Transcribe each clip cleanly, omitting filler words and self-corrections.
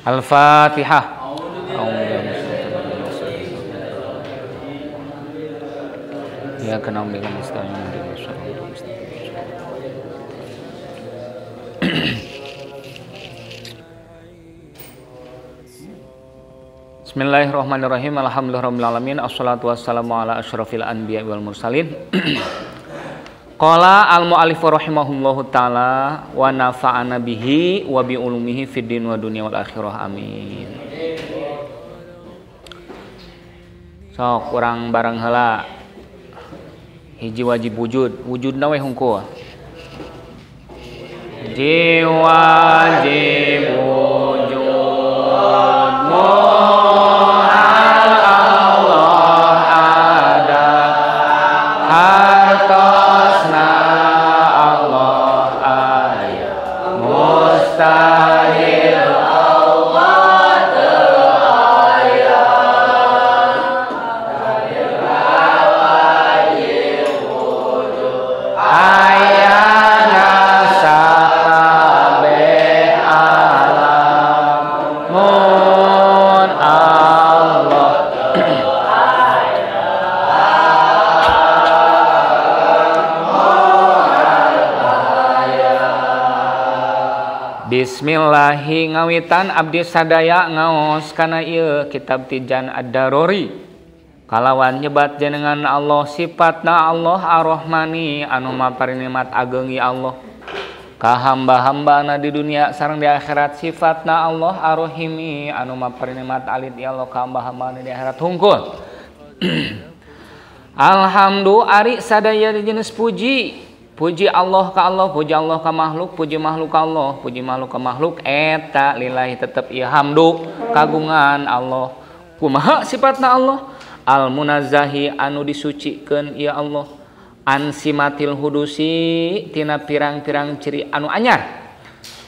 Al-Fatihah. Ya kenal dengan Bismillahirrahmanirrahim. Alhamdulillahirrahmanirrahim. Assalatu wassalamu ala asyrafil anbiya wal mursalin. Qala al-mu'allif rahimahullahu ta'ala wa nafa'ana bihi wa bi ulumihi fid din wa dunya wal akhirah. Amin. Sok urang bareng heula. Hiji wajib wujudna we hungkul. Hiji wajib wujudmu Allah ada hartosna Allah aya mustahil Allah teu aya wajib wujud ayana sakabeh alam mun Allah Bismillahi ngawitan abdi sadaya ngaos kana ieu kitab Tijan Ad-Daruri kalawan nyebat jenengan Allah sifatna Allah Ar-Rahmani anu mapari nikmat ageung ya Allah ka hamba-hambana di dunia sareng di akhirat sifatna Allah Ar-Rahimi anu mapari nikmat alit ya Allah ka hamba-hambana di akhirat hungkul. Alhamdulillah ari sadaya jenis puji Allah ka Allah, puji Allah ka makhluk, puji makhluk ka Allah, puji makhluk ka makhluk eta lillahi tetep ieu hamdu kagungan Allah. Kumaha sifatna Allah? Al munazzahi anu disucikeun ya Allah. An simatil hudusi tina pirang-pirang ciri anu anyar.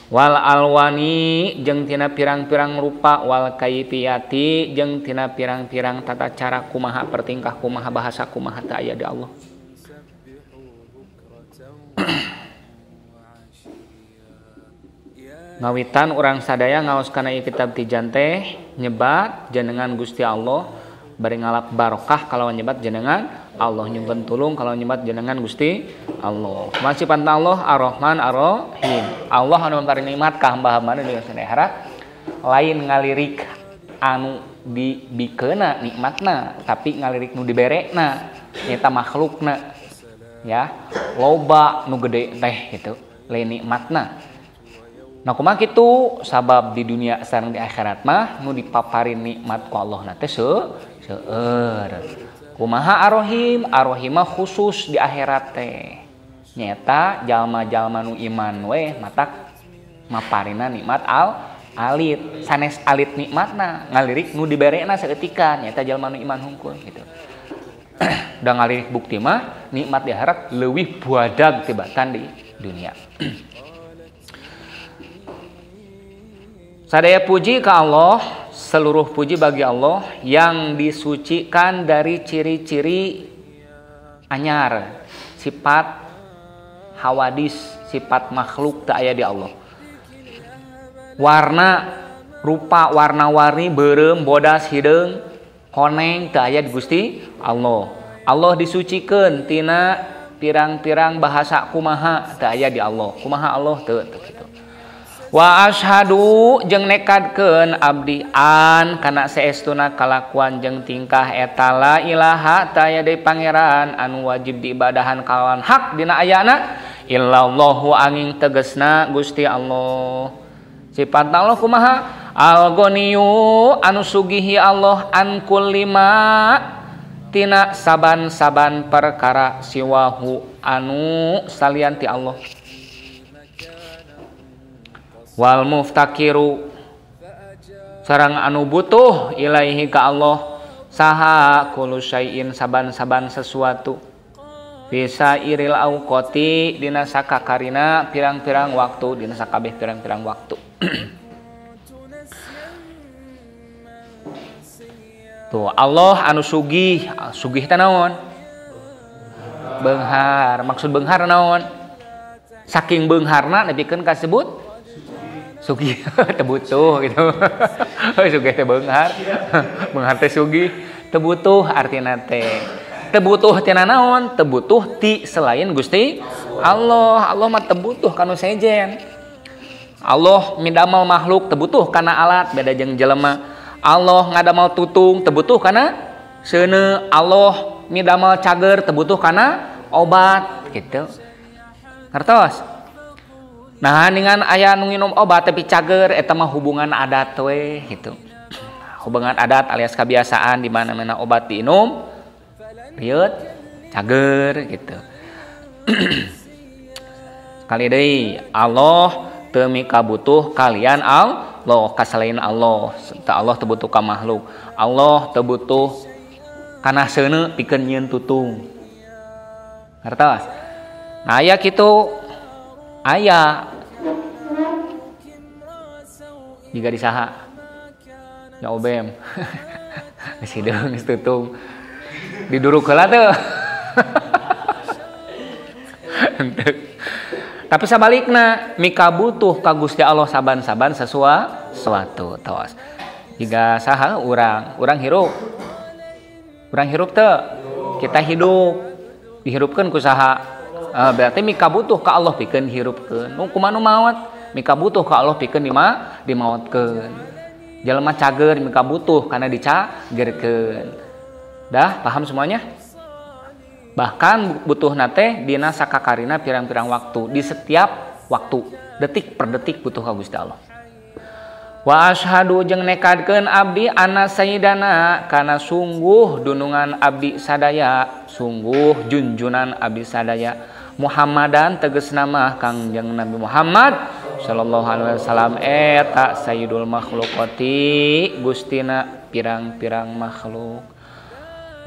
Wal alwani jeung tina pirang-pirang rupa, wal kaifiyati jeung tina pirang-pirang tata cara kumaha pertingkah kumaha bahasa kumaha teu aya di Allah. Ngawitan urang sadaya ngaos kana ieu kitab Tijan teh nyebat jenengan Gusti Allah bari ngalap barokah kalawan nyebat jenengan Allah, nyumpun tulung kalawan nyebat jenengan Gusti Allah. Masifantna Allah Ar-Rahman Ar-Rahim. Allah anu mapari nikmat ka hamba-hambana di akhirat lain ngalirik anu dibikeuna nikmatna tapi ngalirik nu diberekna eta makhlukna ya loba nu gede teh gitu lain nikmatna. Nah kumaha kitu sabab di dunia sareng di akhirat mah nu dipaparin nikmat ku Allah na teh seueur. Kumaha Ar-Rahim? Ar-Rahim mah khusus di akhirat teh. Nyata jalma-jalma nu iman we matak maparina nikmat alit. Sanes alit nikmatna ngalirik nu diberekna saeutika nyata jalma nu iman hungkul gitu. Da ngalirik bukti mah nikmat di akhirat leuwih buadag tibatan di dunia. Sadaya puji ka Allah, seluruh puji bagi Allah yang disucikan dari ciri-ciri anyar, sifat hawadis, sifat makhluk teu aya di Allah. Warna, rupa, warna-warni, beureum, bodas, hideung, koneng teu aya di Gusti Allah. Allah disucikeun tina pirang-pirang bahasa kumaha teu aya di Allah. Kumaha Allah teu kitu. Wa ashadu jeung nekadkeun abdi an kana saestuna kalakuan jeung tingkah eta la ilaha teu aya deui pangeran anu wajib diibadahan kalawan hak dina ayana illallahu angin tegesna Gusti Allah. Sifatna Allah kumaha? Al-Ghaniyu anu sugihi Allah an kulli ma tina saban-saban perkara siwahu anu salian ti Allah. Wal muftakiru sareng anu butuh ilaihi ka Allah saha kullu syai'in saban-saban sesuatu bisa iril auqati dina sakakarina pirang-pirang waktu dina sakabeh pirang-pirang waktu. Tuh Allah anu sugih, sugih teh naon? Beunghar. Maksud beunghar naon? Saking beungharna nepikeun kasebut sugih. Teu butuh gitu. Sugih teh beunghar. Beunghar teh sugih, teu butuh artina teh. Teu butuh tina naon? Teu butuh ti selain Gusti Allah. Allah mah teu butuh kanu sejen. Allah midamel makhluk teu butuh kana alat beda jeung jelema. Allah ngadamel tutung teu butuh kana seuneu. Allah midamel cager teu butuh kana obat gitu. Ngertos? Nah dengan aya nu nginum obat tapi cager eta mah hubungan adat we gitu. Hubungan adat alias kebiasaan di mana-mana obat diinum rieuh cager gitu. Kali deui Allah teu mika butuh kalian Allah kasalain Allah. Allah teu butuh ka makhluk. Allah teu butuh kana seuneu pikeun nyieun tutung. Ngertos? Nah aya kitu aya jiga di saha nya obem geus hideung geus tutung diduruk heula teu. Tapi sabalikna mika butuh ka Gusti Allah saban-saban sesuatu tos. Jiga saha urang hirup teu kita hidup dihirupkeun ku saha berarti mika butuh ka Allah pikeun hirupkeun. Nu kumaha nu maot mika butuh ka Allah pikeun dimaotkeun. Jelema cager mika butuh kana dicagerkeun. Dah paham semuanya? Bahkan butuh nate dina sakakarina pirang-pirang waktu, di setiap waktu, detik per detik butuh ka Gusti Allah. Wa asyhadu jeung nekadkeun abdi anna sayyidana kana sungguh dunungan abdi sadaya, sungguh junjunan abdi sadaya Muhammadan tegasna mah Kangjeng Nabi Muhammad sallallahu alaihi wasallam eta sayyidul makhluqati gustina pirang-pirang makhluk.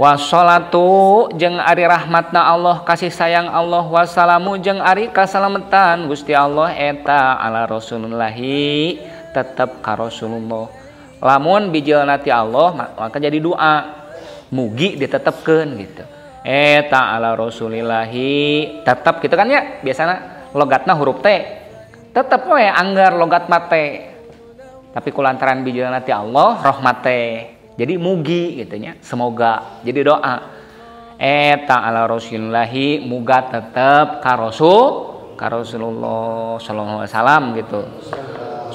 Wassalatu jeung ari rahmatna Allah kasih sayang Allah wassalamu jeung ari kasalametan Gusti Allah eta ala Rasulullahi tetep ka Rasulullah. Lamun bijelna ti Allah maka jadi doa mugi ditetepkeun gitu. Eta ala Rasulillahi tetep gitu kan ya biasana logatna huruf T. Tetep we anggar logat mate. Tapi kulantaran bijelna ti Allah rahmat teh. Jadi mugi gitu nya, semoga. Jadi doa. Eta ala Rasulillahi muga tetep ka Rasulullah sallallahu alaihi wasallam gitu.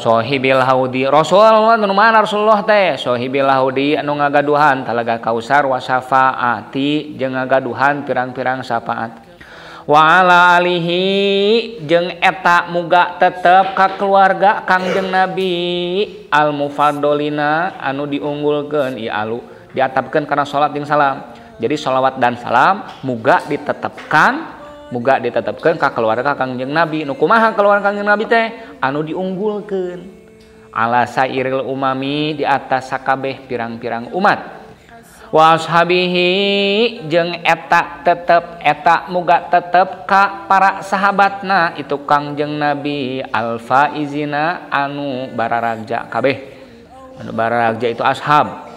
Sohibil haudi Rasulullah nu mana Rasulullah teh sohibil haudi anu ngagaduhan talaga kausar wa syafaati jeung ngagaduhan pirang-pirang syafaat. Wa ala alihi jeung eta muga tetep ka keluarga Kangjeng Nabi al mufaddolina anu diunggulkeun ieu alu diatapkeun kana salat jeung salam. Jadi shalawat dan salam muga ditetepkan ka keluarga Kangjeng Nabi. Nu kumaha keluarga Kangjeng Nabi teh anu diunggulkeun ala sairil umami di atas sakabeh pirang-pirang umat. Wa ashabihi jeung eta muga tetep ka para sahabatna itu Kangjeng Nabi al-faizina anu bararaja kabeh. Anu bararaja itu ashab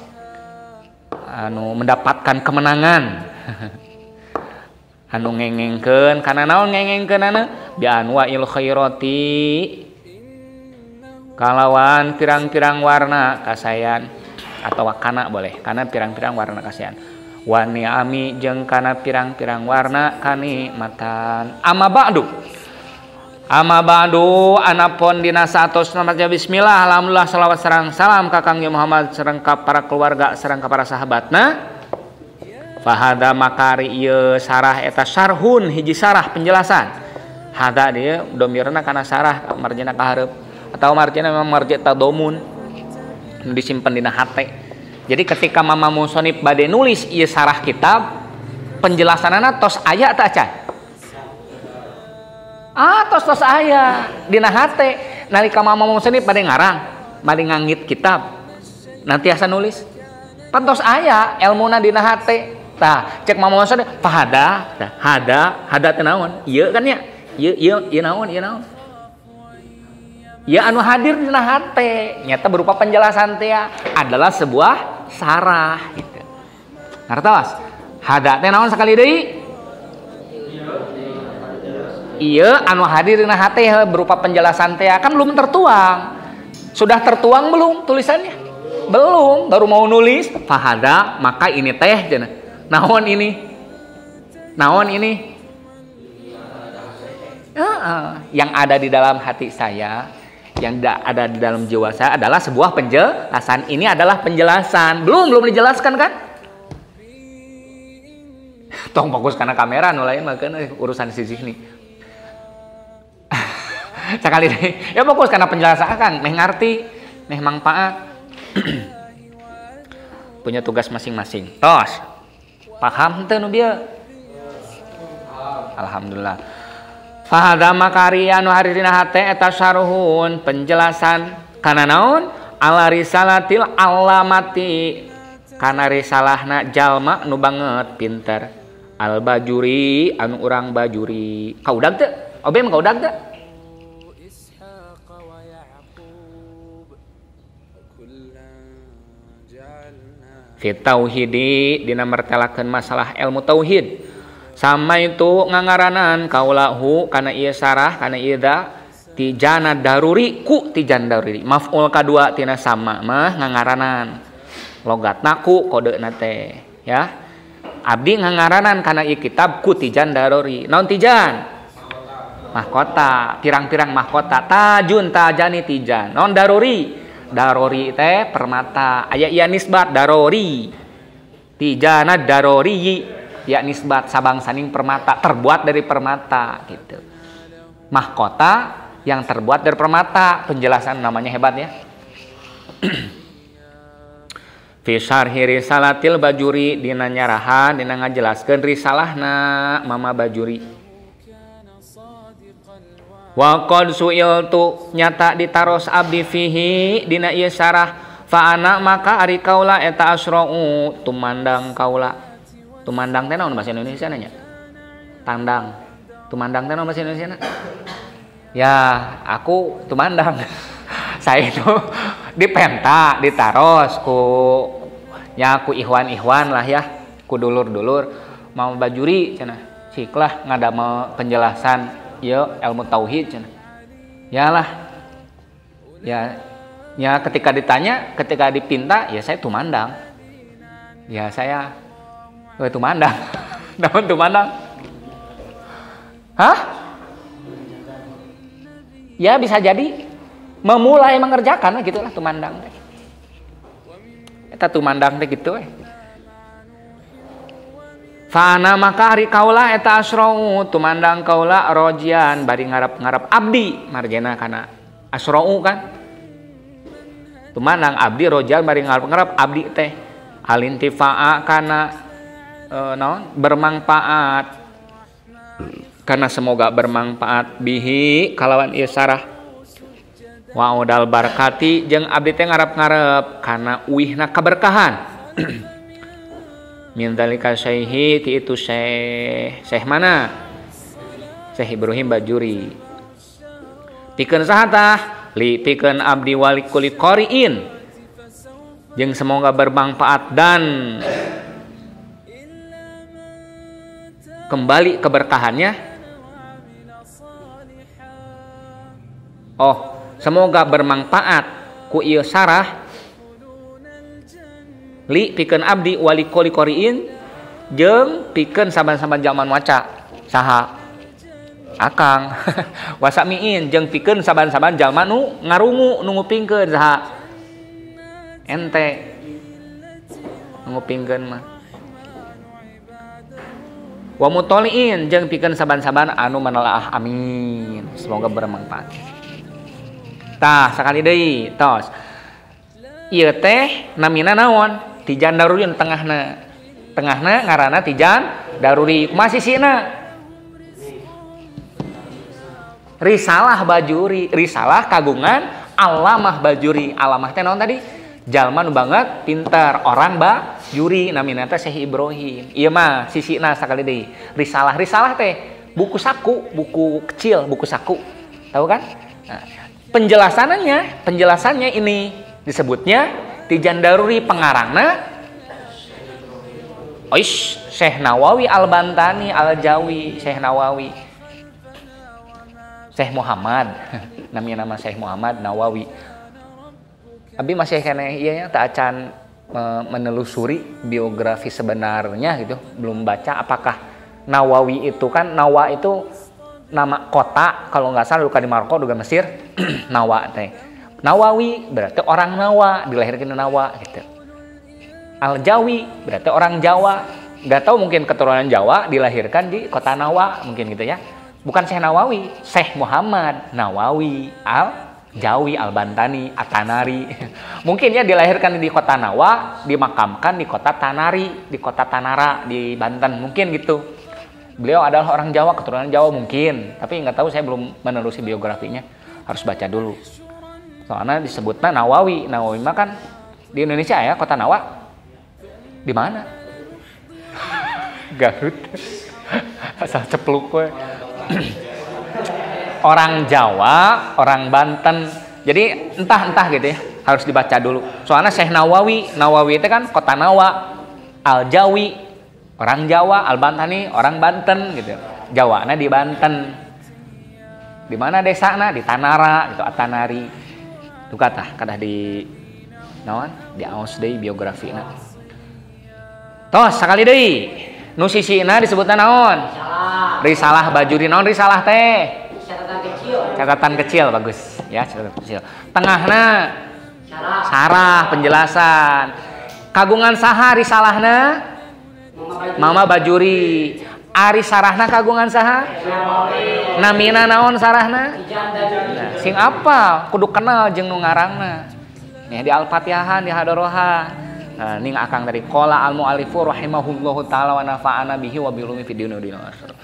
anu mendapatkan kemenangan. Anu ngengengkeun kana naon ngengengkeunana bi anwa'il khairati kalawan pirang-pirang warna kasayan atau kana boleh kana pirang-pirang warna kasihan wa ni'ami jeung kana pirang-pirang warna kanikmatan amma ba'du anapun dina saatosna maca bismillah alhamdulillah shalawat sareng salam ka Kangjeng Muhammad sareng ka para keluarga sareng ka para sahabatna fahada makari ieu sarah eta syarhun hiji sarah penjelasan hada dia domirna kana sarah marjina ka hareup atau marjina memang marji tadomun disimpan dina hate. Jadi ketika mama musonib bade nulis ieu sarah kitab penjelasanana tos aya teu acan? Tos aya dina hate nalika mama musonib bade ngarang, bade ngangit kitab. Nanti asa nulis. Pan tos aya elmuna dina hate. Tah, cek mama musonib fahada, hada teh naon? Ieu kan nya. Ieu naon? Ya anu hadir dina hate nyata berupa penjelasan teh adalah sebuah sarah gitu. Ngartos? Hada teh naon sakali deui? Iya, anu hadir dina hate berupa penjelasan teh kan belum tertuang. Sudah tertuang belum tulisannya? Belum, baru mau nulis. Fahada, maka ini teh cenah. Naon ini? Naon ini? Yang ada di dalam hati saya, yang ada di dalam jiwa saya adalah sebuah penjelasan. Ini adalah penjelasan. Belum dijelaskan kan? Tong fokus karena kamera nu lain mah urusan sisih nih. Sekali deh, ya fokus karena penjelasan Kang, meh ngarti, meh manfaat. Punya tugas masing-masing. Tos. Paham teu nu bieu? Alhamdulillah. Fahada makarya nu haririna hate eta syarhun penjelasan kana naon? Ala risalatil alamati kana risalahna jalma nu banget pinter. Al Bajuri anu urang Bajuri. Kaudag teu? Obe mah kaudag teu? Fit tauhidi dina mertelakeun masalah ilmu tauhid. Sama itu ngangaranan kaulahu kana ieu sarah kana ieu da tijana daruri ku tijan daruri. Maf'ul kadua tina sama mah ngangaranan. Logatna ku kodeuna teh ya. Abdi ngangaranan kana ieu kitab ku tijan daruri. Naon tijan? Mahkota, pirang-pirang mahkota. Tajun tajani tijan. Naon daruri? Darori teh permata. Aya ieu nisbat darori. Tijana darori ya nisbat sabangsaning permata, terbuat dari permata gitu. Mahkota yang terbuat dari permata, penjelasan namanya hebat ya. Fi syarhi risalatil Bajuri dina nyarahan dina ngajelaskeun risalahna Mama Bajuri. Wa qad su'iltu nyata ditaros abdi fihi dina ieu syarah fa ana maka ari kaula eta asra'u tumandang kaula. Tumandang teh naon bahasa Indonesia nanya? Tandang. Tumandang teh naon bahasa Indonesia? Ya, aku tumandang. Saya itu dipenta, ditaros ku ikhwan-ikhwan lah ya, ku dulur-dulur mau Bajuri cenah. Ciklah ngadamel penjelasan ieu ilmu tauhid cenah. Yalah. Ya ketika ditanya, ketika dipinta, ya saya tumandang. Ya saya tumandang. Naon tumandang? Hah? Ya bisa jadi memulai mengerjakan gitulah tumandang teh. Eta tumandang teh gitu we. Fana maka ari kaula eta asra'u tumandang kaula rojian bari ngarep-ngarep abdi marjana kana asra'u kan. Tumandang abdi rojian bari ngarep-ngarep abdi teh alintifa'a kana bermanfaat karena semoga bermanfaat bihi kalawan ieu sarah wa udal barakati jeung abdi teh ngarep-ngarep kana uihna kaberkahan min dzalika syaihi ti itu syekh mana Syekh Ibrahim Bajuri pikeun saha tah li pikeun abdi wali kulit qoriin jeung semoga bermanfaat dan kembali keberkahannya. Oh, semoga bermanfaat ku ieu sarah li pikeun abdi wali qoli qoriin jeung pikeun saban-saban jalma maca saha akang wasamiin jeung pikeun saban-saban jalma nu ngarungu nu ngupingkeun saha ente ngupingkeun mah wa mutoliin jeung pikeun saban-saban anu menelaah amin semoga bermanfaat. Tah sakali deui tos ieu teh namina naon tijan daruri tengahna ngaranna tijan daruri kumaha sisina risalah Bajuri risalah kagungan Alamah Bajuri. Alamah teh naon tadi? Jalma nu banget pintar orang Bajuri namina teh Syekh Ibrahim. Ieu mah sisina sakali deui. Risalah teh buku saku, buku kecil, buku saku. Tahu kan? Nah, penjelasannya ini disebutnya Tijan Daruri pengarangna Oish, Syekh Nawawi Al-Bantani Al-Jawi, Syekh Nawawi. Syekh Muhammad. Namanya nama Syekh Muhammad Nawawi. Abi masih kene ieu nya teu acan menelusuri biografi sebenarnya gitu, belum baca apakah Nawawi itu kan Nawa itu nama kota kalau nggak salah di Maroko juga Mesir. Nawa teh. Nawawi berarti orang Nawa, dilahirkan di Nawa gitu. Al-Jawi berarti orang Jawa, nggak tahu mungkin keturunan Jawa dilahirkan di kota Nawa mungkin gitu ya. Bukan Syekh Nawawi, Syekh Muhammad Nawawi Al-Jawi Al-Bantani At-Tanari. Mungkin ya dilahirkan di kota Nawa, dimakamkan di kota Tanari, di kota Tanara di Banten mungkin gitu. Beliau adalah orang Jawa, keturunan Jawa mungkin, tapi nggak tahu, saya belum menelusuri biografinya, harus baca dulu. Soalnya disebutnya Nawawi, Nawawi mah kan di Indonesia ya, kota Nawa. Di mana? Garut. Asal cepluk we. Orang Jawa, orang Banten. Jadi entah gitu ya, harus dibaca dulu. Soalnya Syekh Nawawi itu kan kota Nawa. Al-Jawi, orang Jawa, Al-Bantani, orang Banten gitu. Jawana di Banten. Di mana desana? Di Tanara gitu, At-Tanari. Itu kata di naon? Di aos deui biografina. Tos sakali deui nu sisina disebutna naon? Risalah Bajuri. Naon risalah teh? Catatan kecil bagus ya, catatan kecil. Tengahna sarah penjelasan. Kagungan saha risalahna? Mama Bajuri. Ari sarahna kagungan saha? Namina naon sarahna? Nah, sing apa? Kudu kenal jeung nu ngarangna. Nih di Al-Fatihah, di Hadroha. Nah, ning akang dari qala al-mu'allifu rahimahullahu taala wa nafa'ana bihi wa bilumi fid dunya wal akhirah.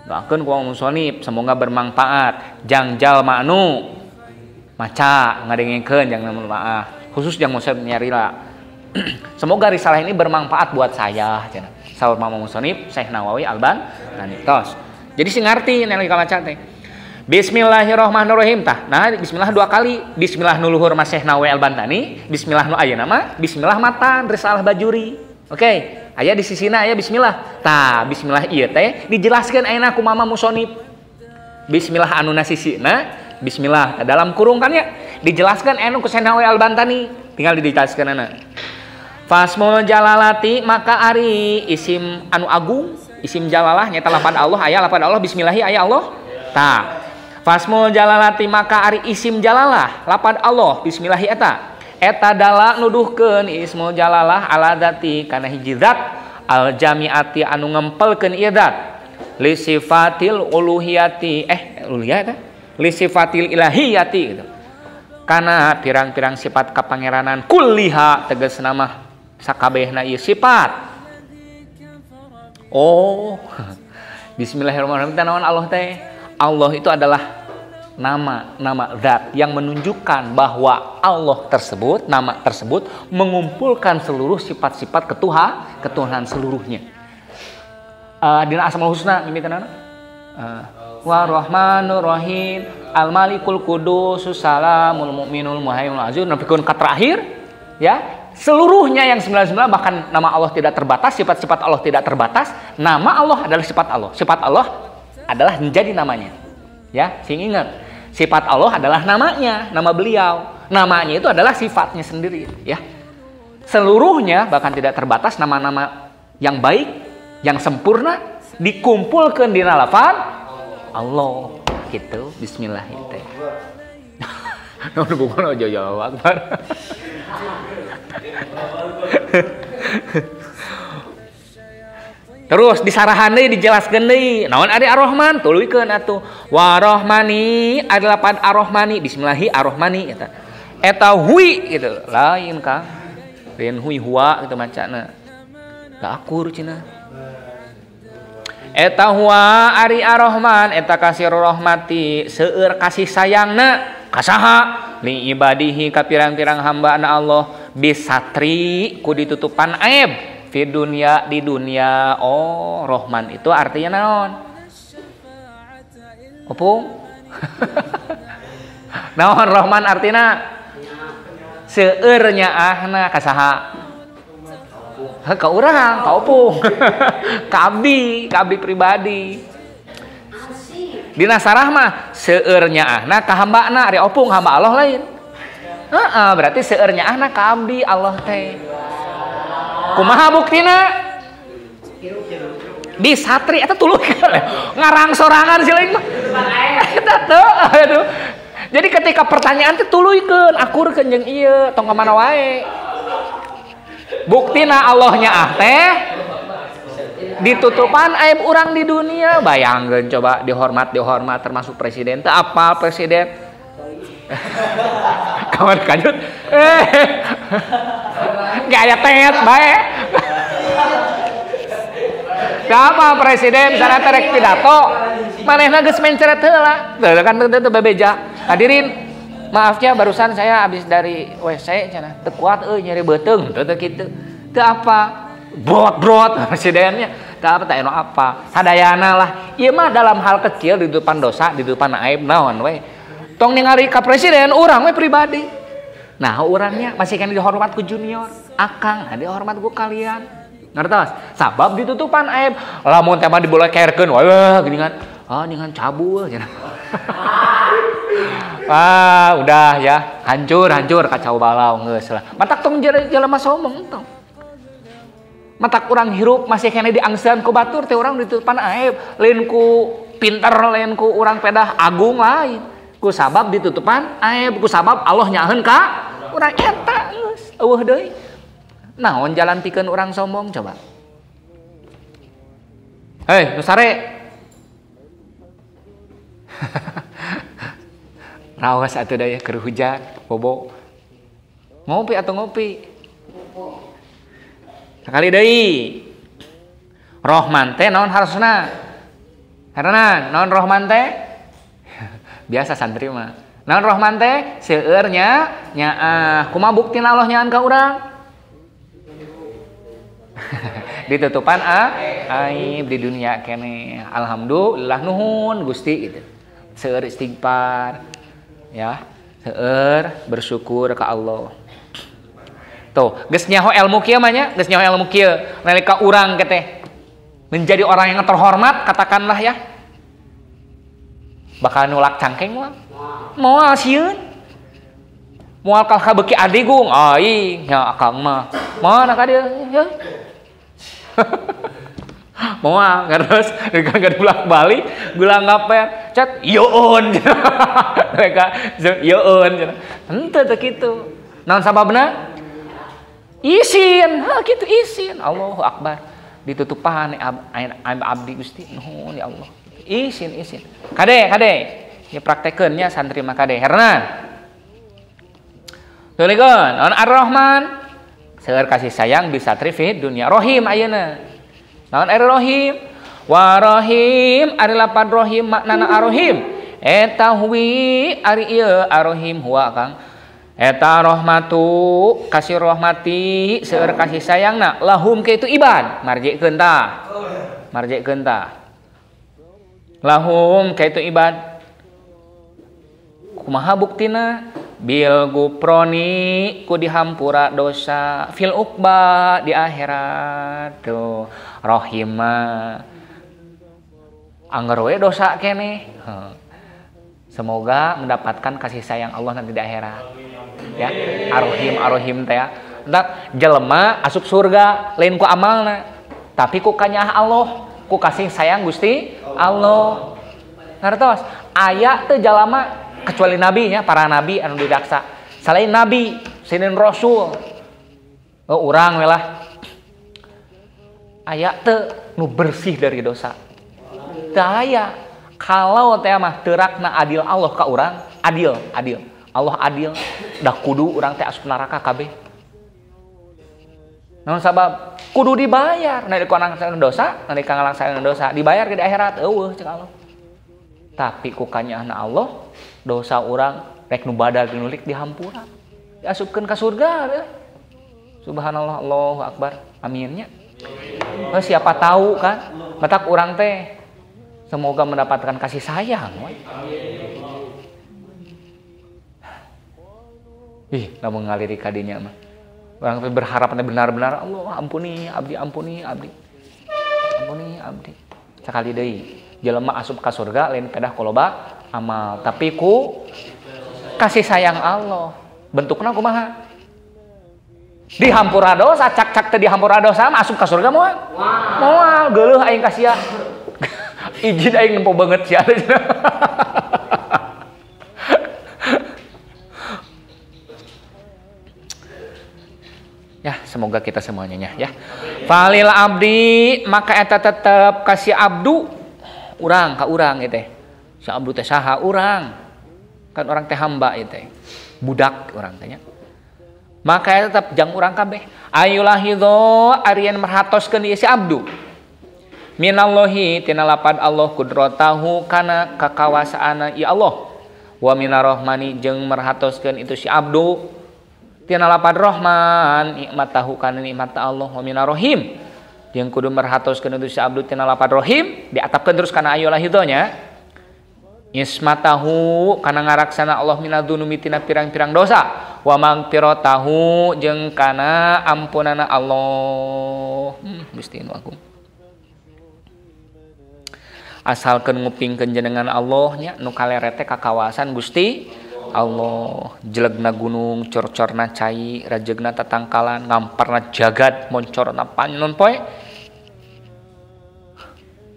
Doakeun ku musonib semoga bermanfaat. Jangjal ma'nu maca ngadengengkeun jang maaf. Khusus jang musonib nyarila. Semoga risalah ini bermanfaat buat saya cenah. Saur Mama Musonib Syekh Nawawi Al-Bantani. Tos. Jadi sing ngarti nek lagi maca teh. Bismillahirrahmanirrahim tah. Nah, bismillah 2 kali. Bismillah nu luhur Mas Syekh Nawawi Al-Bantani, bismillah nu ayeuna mah bismillah matan risalah Bajuri. Oke, aya di sisina aya bismillah. Tah, bismillah ieu teh dijelaskeun ayeuna ku Mama Musonib. Bismillah anu na sisina, bismillah dalam kurung kan ya. Dijelaskeun anu ku Syekh Nawawi Al-Bantani, tinggal dijelaskeunana. Fasmul jalalati maka ari isim anu agung, isim jalalah nyata lafaz Allah, aya lafaz Allah bismillahi aya Allah. Tah. Fasmul jalalati maka ari isim jalalah lapad Allah bismillahi eta dala nuduhkeun ismul jalalah ala dzati kana hiji zat al jamiati anu ngempelkeun ieu zat li sifatil uluhiyati uluhiyah li sifatil ilahiyati gitu kana pirang-pirang sifat kapangeranan kulliha tegasna mah sakabehna ieu sifat. Oh bismillahirrahmanirrahim naon Allah teh? Allah itu adalah nama zat yang menunjukkan bahwa Allah tersebut, nama tersebut mengumpulkan seluruh sifat-sifat ketuhanan seluruhnya. Dina Asmaul Husna mimitenana Wa-Rahmanur Rahim Al-Malikul Qudus Salamul Mu'minul Muhaiminul Aziz napikeun ka terakhir ya. Seluruhnya yang 99 bahkan nama Allah tidak terbatas, sifat-sifat Allah tidak terbatas, nama Allah adalah sifat Allah. Sifat Allah adalah menjadi namanya. Ya, sing ingat. Sifat Allah adalah namanya, nama beliau. Namanya itu adalah sifatnya sendiri, ya. Seluruhnya bahkan tidak terbatas nama-nama yang baik, yang sempurna dikumpulkan di lafaz Allah. Gitu, bismillah itu. Nah, bukan Allahu Akbar. Terus disarahan deui dijelaskeun deui. Naon ari Ar-Rahman? Tuluykeun atuh. Wa Rahmani adalah pad Ar-Rahmani. Bismillahi Ar-Rahmani eta. Eta hui gitu. Lain Kang. Lain hui huwa gitu macana. Da akur cenah. Eta huwa ari Ar-Rahman eta kasih rahmati seueur kasih sayangna kasaha li ibadihi ka pirang-pirang hambana Allah bisatri ku ditutupan aib. Di dunia. Oh, Rahman itu artinya naon? Opung? Naon Rahman artinya? seueur nyaahna ka saha? Ka urang, ka opung. Ka abdi pribadi. Dina sarah mah seueur nyaahna ka hambana, ari opung hamba Allah lain. Berarti seueur nyaahna ka abdi Allah teh. Kumaha buktina? Di satri eta tuluy ngarang sorangan siling mah. Eta teu. Jadi ketika pertanyaan teh tuluykeun, akurkeun jeung ieu, tong ka mana wae. Buktina Allah nyaah teh ditutupan aib urang di dunia. Bayangkeun coba dihormat termasuk presiden teh apal presiden. Kawan kajut. Gaya tet bae. Siapa presiden cara terek pidato manehna geus mencret heula. Teu kan teu bebeja. Hadirin, maafnya barusan saya habis dari WC cenah. Teu kuat nyeri beuteung teu kitu. Teu apa? Brot presidennya. Teu apa teh anu apa. Sadayana lah. Ieu mah dalam hal kecil di depan dosa, di depan aib naon we. Tong ningali ka presiden urang we pribadi. Nah, urangnya masih kan dihormat ku junior. Akang dihormat ku kalian. Ngertos? Sabab ditutupan aib. Lamun teh mah dibolekerkeun wah geuningan. Dengan cabul cenah. Udah ya, hancur kacau balau geus lah. Matak tong jelema somong tong. Matak urang hirup masih kene diangseun ku batur teh urang ditutupan aib. Lain ku pinter, lain ku urang pedah agung lain. Ku sabab ditutupan aib, ku sabab Allah nyaheun ka urang eta geus. Eueuh deui. Naon jalan pikeun urang sombong coba? Hei, nu sare. Raos atuh da ya keur hujan, bobo. Ngopi atau ngopi? Sekali deui. Rohman teh naon harusna? Karena naon rohman teh? Biasa santri mah. Naon rohman teh? Seueur nyaah. Kumaha buktina Allah nyahan ka urang? Ditutupan aib di dunia kene. Alhamdulillah nuhun Gusti gitu. Seueur istighfar ya, seueur bersyukur ke Allah. Tuh, geus nyaho ilmu kieu mah nya, geus nyaho ilmu kieu nalika urang teh menjadi orang yang terhormat katakanlah ya. Bakal nulak cangkeng moal sieun. Moal ka beuki adigung, aing nya akang mah. Mana ka dieu? Moal terus enggak bolak-balik gulang ngaper cat yoon mereka yoon henteu teh kitu naon sababna isin kitu isin Allahu akbar ditutupan abdi Gusti nuhun ya Allah isin kade ieu praktekeun nya santri mah kade hernan tulikeun naon ar-rahman seueur kasih sayang bisa trifid dunia rohim ayeuna naon ari rohim wa rohim ari lapad rohim maknana arohim eta huwi ari ieu arohim huwa kang eta rahmatu kasih rahmati seueur kasih sayangna lahum ke itu ibad marjikeun tah lahum ke itu ibad kumaha buktina bil guproni ku dihampura dosa fil uqba di akhirat tuh rohima anggar we dosa kene semoga mendapatkan kasih sayang Allah nanti di akhirat ya arohim teh ya entak jelema asup surga lain ku amalna tapi ku kanyah Allah ku kasih sayang Gusti Allah ngartos aya teu jalema kecuali nabi nya para nabi anu didaksa selain nabi selain rasul urang we lah aya teu nu bersih dari dosa teu aya kalau teh mah teurakna adil Allah ka urang adil Allah adil dah kudu urang teh asup neraka kabeh naon sabab kudu dibayar nalika ngalaksanakeun dosa nalika ngalaksanakeun dosa dibayar di akhirat eueuh cek Allah tapi ku kanyahna Allah dosa orang rek nu badag nulik dihampura diasupkeun ka surga ya. Subhanallah Allahu akbar aminnya siapa tahu kan matak urang teh semoga mendapatkan kasih sayang Ih, lamun ngalirik ka dinya mah. Urang teh berharap benar-benar Allah ampuni abdi, ampuni abdi. Ampuni abdi. Sakali deui. Jelema asup ka surga lain pedah koloba amal, tapi ku kasih sayang Allah. Bentukna kumaha? Dihampura dosa, cak-cak teh dihampura dosa mah asup ka surga moal. Moal geuleuh aing ka sia. Izin aing nempo banget sia. Ya, semoga kita semuanya ya. Falil abdi maka eta tetep kasih abdu urang ka urang ieu teh. Si abdu teh saha urang? Kan urang teh hamba ieu teh. Budak urang teh nya. Maka eta tetep jang urang kabeh. Ayulahidho arieun merhatoskeun ieu si abdu. Minallahi tina lapad Allah kudratahu kana kakawasaana ieu Allah. Wa minarrahmani jeung merhatoskeun itu si abdu tina lapad Rahman nikmatahu kana nikmat Allah wa minar rahim jeung kudu merhatoskeun itu si abdu tina lapad Rahim diatapkeun terus kana ayolah hidonya ismatahu kana ngaraksana Allah minadzunubi tina pirang-pirang dosa wa magfiratahu jeung kana ampunana Allah Gusti nu agung asalkeun ngupingkeun jenengan Allah nya nu kaleret teh kakawasan Gusti Allah jelegna gunung cor-corna cai rajegna tatangkalan ngamparna jagat moncorna panon poe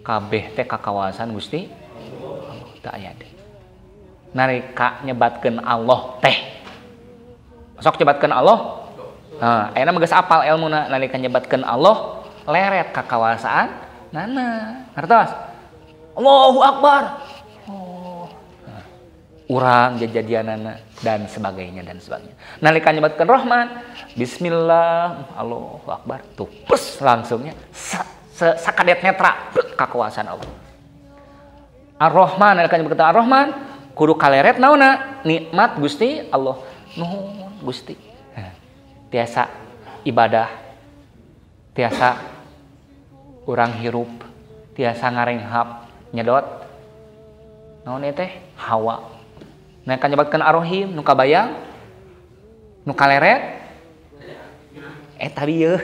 kabeh teh kakawasan Gusti Allah teu aya teh narika nyebatkeun Allah teh sok nyebatkeun Allah ayeuna mah geus apal elmuna nalika nyebatkeun Allah leret kakawasaan nana ngartos Allahu Akbar urang jajadianana dan sebagainya. Nalika nyebatkeun Rahman, bismillah, Allahu Akbar, tuh pus langsungnya sakadet netra kakuasaan Allah. Ar-Rahman nalika nyebatkeun Ar-Rahman, kudu kaleret naonna nikmat Gusti Allah. Nuhun Gusti. Tiasa ibadah, tiasa urang hirup, tiasa ngarenghap, nyedot. Naon teh? Hawa. Nah kan nyebatkeun Ar-Rahim nu kabayang nu kaleret eta dieu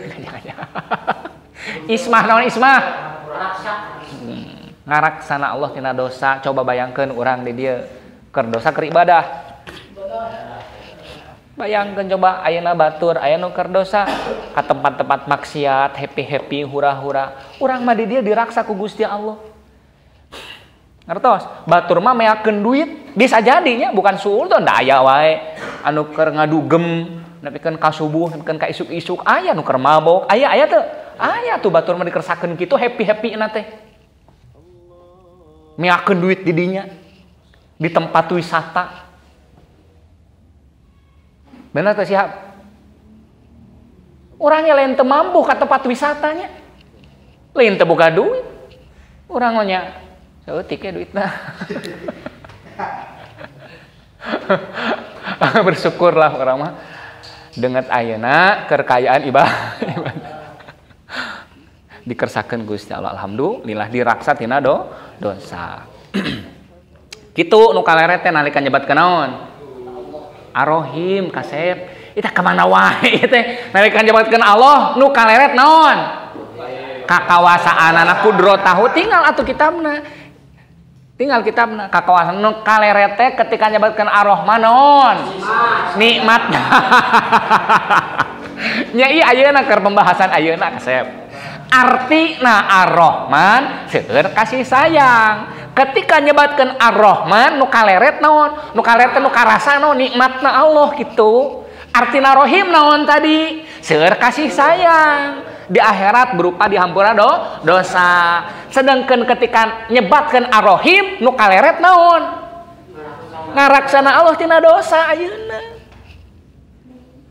ismah naon ismah ngaraksana Allah tina dosa coba bayangkeun urang di dieu keur dosa keur ibadah bayangkeun coba ayeuna batur aya nu keur dosa ka tempat-tempat maksiat happy hura-hura urang mah di dieu diraksa ku Gusti Allah ngertos batur mah meakeun duit bisa jadinya bukan sultan da aya wae anu keur ngadugem nepikeun ka subuh nepikeun ka isuk-isuk aya nu keur mabok aya teu aya tuh batur mah dikersakeun kitu happy-na teh meakeun duit di dinya di tempat wisata bener teh siap urangnya lain teu mampu ka tempat wisatanya lain teu boga duit urang nya seutik ya duitna bersyukurlah orang mah dengan ayeuna kekayaan ibadah dikersakeun Gusti Allah alhamdulillah diraksa tina dosa kitu nu kaleret teh nalika nyebatkeun naon Ar-Rahim kasep eta ka mana wae teh nalika nyebatkeun Allah nu kaleret naon kakawasaanana kudratahu tinggal atuh kitabna kakawasan nu kaleret teh ketika nyebatkeun Ar-Rahman naon nikmat nya ieu ayeuna keur pembahasan ayeuna kasep artina Ar-Rahman seueur kasih sayang ketika nyebatkeun Ar-Rahman nu kaleret naon nu kaleret nu karasa naon nikmatna Allah gitu artina Rahim naon tadi seueur kasih sayang di akhirat berupa dihampura dosa sedangkan ketika nyebatkeun Ar-Rahim nu kaleret naon ngaraksana Allah tina dosa ayeuna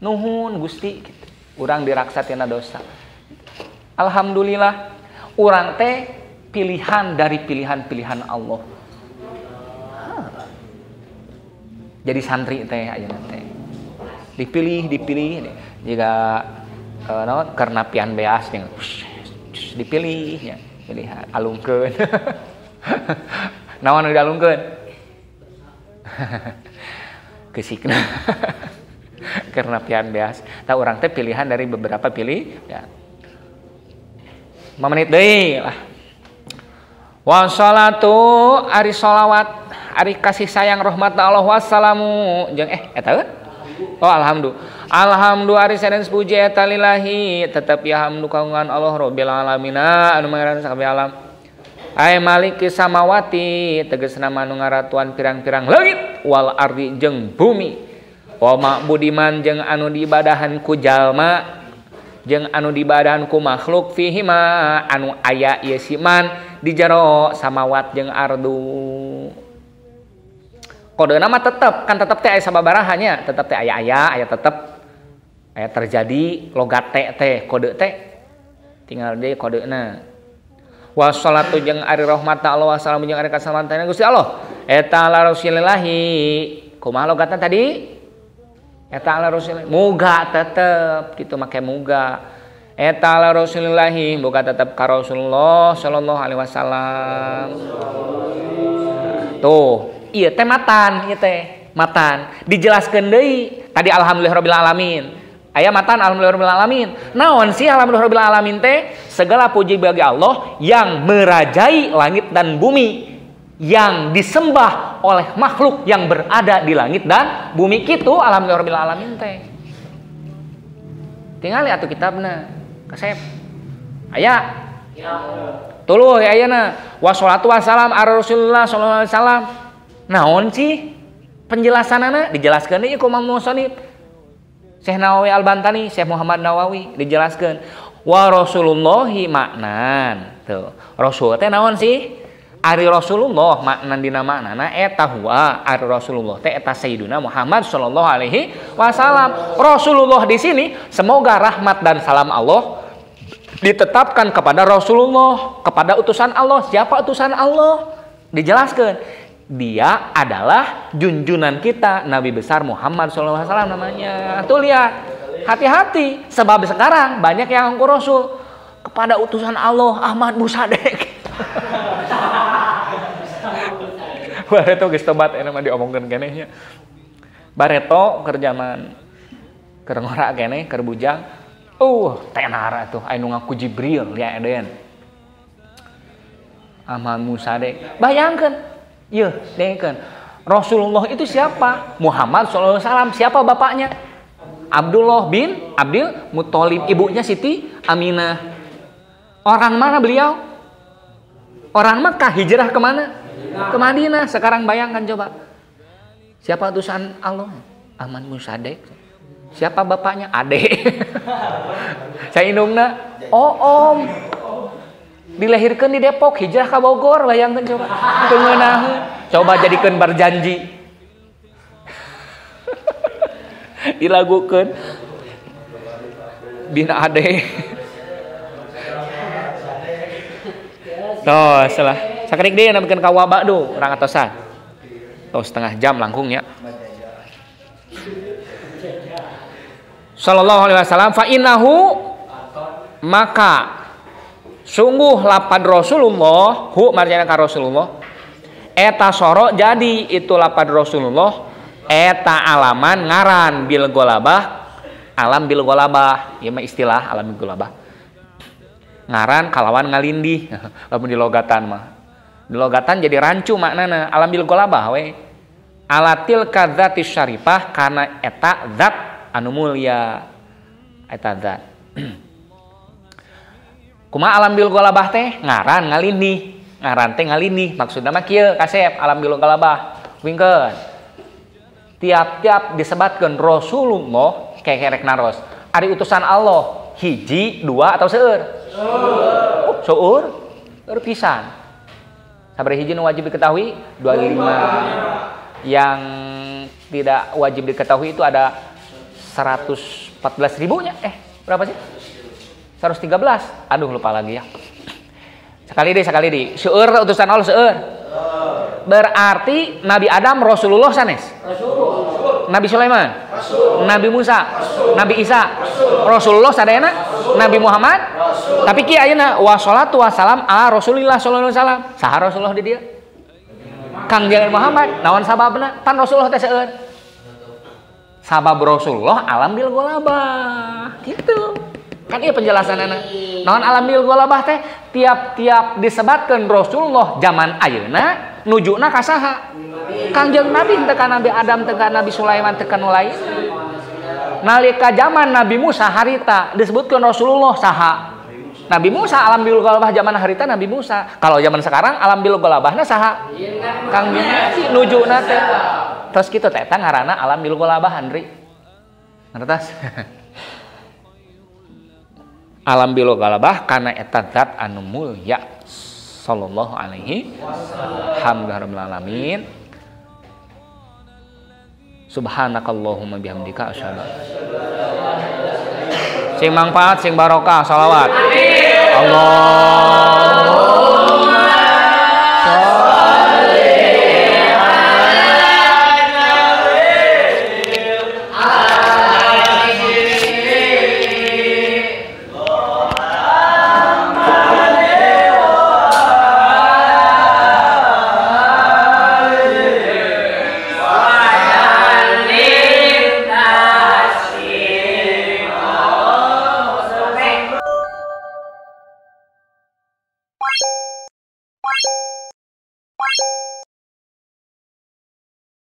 nuhun Gusti gitu. Urang diraksa tina dosa alhamdulillah urang teh pilihan dari pilihan-pilihan Allah jadi santri teh ayeuna teh dipilih jika karena pian beas yang dipilih ya pilihan alungkeun naon nu dialungkeun keusikna karena pian beas. Tahu orang teh pilihan dari beberapa pilih ya. 5 menit deui lah. Wassalatu ari sholawat ari kasih sayang rahmat Allah wassalamu jeung eta oh alhamdulillah ari sanes puji eta lillahi tetep ya hamdu kagungan Allah rabbil alamin anu mangaran sakabeh alam ay maliki samawati tegasna manu ngaratuan pirang-pirang langit wal ardi jeung bumi wa ma'budiman jeung anu diibadahan ku jalma jeung anu diibadahan ku makhluk fihi ma anu aya ieu siman di jero samawat jeung ardu kodena mah tetep kan tetep teh aya sababaraha nya tetep teh aya tetep aya terjadi logat teh kode teh tinggal deui kodena wassalatu jeung ari rahmatna Allah wassalamu jeung ari kasalamatan Gusti Allah eta ala rasulillahi kumaha logatna tadi eta ala rasulillah muga tetep kitu make muga eta ala rasulillahi muga tetep ka Rasulullah sallallahu alaihi wasallam tuh ieu teh matan ieu teh matan dijelaskeun deui tadi alhamdulillahirabbil alamin aya matan alhamdulillahirabbil alamin naon sih alhamdulillahirabbil alamin teh segala puji bagi Allah yang merajai langit dan bumi yang disembah oleh makhluk yang berada di langit dan bumi kitu alhamdulillahirabbil alamin teh tinggal atuh kitabna kasep aya tuluy ayeuna wassalatu wassalam ala Rasulillah sallallahu alaihi wasallam naon sih penjelasanana dijelaskeun ieu ku Imam Musannif Syekh Nawawi Al-Bantani Syekh Muhammad Nawawi dijelaskeun wa rasulullahi maknan tuh rasul teh naon sih ari Rasulullah maknan dina maknana eta huwa ari Rasulullah teh eta sayyiduna Muhammad sallallahu alaihi wasallam Rasulullah di sini semoga rahmat dan salam Allah ditetapkan kepada Rasulullah kepada utusan Allah siapa utusan Allah dijelaskan dia adalah junjunan kita Nabi besar Muhammad SAW namanya. Tuh lihat, hati-hati sebab sekarang banyak yang ngaku Rasul kepada utusan Allah Ahmad Musadek. Bareto geus tobat eta mah diomongkeun keneh nya. Bareto keur zaman keur ngora keneh keur bujang. Tenar atuh anu ngaku Jibril ya Eden. Ahmad Musadek. Bayangkeun iya, dengarkan. Rasulullah itu siapa? Muhammad SAW. Siapa bapaknya? Abdullah bin Abdul Muthalib. Ibunya Siti Aminah. Orang mana beliau? Orang Mekah. Hijrah kemana? Ke Madinah. Sekarang bayangkan coba. Siapa utusan Allah? Ahmad Musadek. Siapa bapaknya? Ade. Saya indungna. Om. Dilahirkan di Depok, hijrah ke Bogor, bayangkan coba. Keuneunaheun. Coba jadikeun berjanji. Dilagukeun. Bina ade. Tuh, salah. Sakedik deui namikeun ka wabak do, urang atosan. Tuh setengah jam langkung ya. Sallallahu alaihi wasallam fa innahu maka sungguh lapad Rasulullah hu marjana ka Rasulullah eta soro jadi itu lapad Rasulullah eta alaman ngaran bil golabah alam bil golabah ieu mah istilah alam bil golabah ngaran kalawan ngalindih lamun di logatan mah di logatan jadi rancu maknana alam bil golabah we alatil kadzatis syarifah kana eta zat anu mulia eta zat kumaha alam bil golabah teh ngaran ngalindih ngaran teh ngalindih maksudna mah kieu kasep alam bil golabah wingkeun tiap-tiap disebatkeun Rasulullah kerek naros ari utusan Allah hiji dua atau seueur seueur pisan sabari hiji nu wajib diketahui 25 yang tidak wajib diketahui itu ada 114.000 nya berapa sih 113. Aduh lupa lagi ya. Sekali deh. Seueur utusan Allah seueur. Berarti Nabi Adam Rasulullah sanes. Nabi Sulaiman. Nabi Musa. Nabi Isa. Rasulullah sadayana. Nabi Muhammad. Tapi kieu ayeuna wassalatu wassalam ala Rasulillah sallallahu alaihi wasallam. Saha Rasulullah di dieu? Kang Jalan Muhammad. Naon sababna? Pan Rasulullah teh seueur. sabab Rasulullah alam bil golabah gitu kan iya penjelasanana naon alam bil golabah teh tiap-tiap disebatkeun Rasulullah zaman ayeuna nujuna ka saha Kangjeng Nabi teu ka Nabi Adam teu ka Nabi Sulaiman teu ka nu lain nalika zaman Nabi Musa harita disebutkeun Rasulullah saha Nabi Musa alam bil golabah zaman harita Nabi Musa kalau zaman sekarang alam bil golabahna saha Kangjeng Nabi nujuna teh terus kitu teh eta ngaranna alam bil golabah Andri ngertos alam bil golabah kana eta zat anu mulya sallallahu alaihi hamdulillahirabbil alamin subhanakallahumma bihamdika asyhadu sing manfaat sing barokah shalawat Allah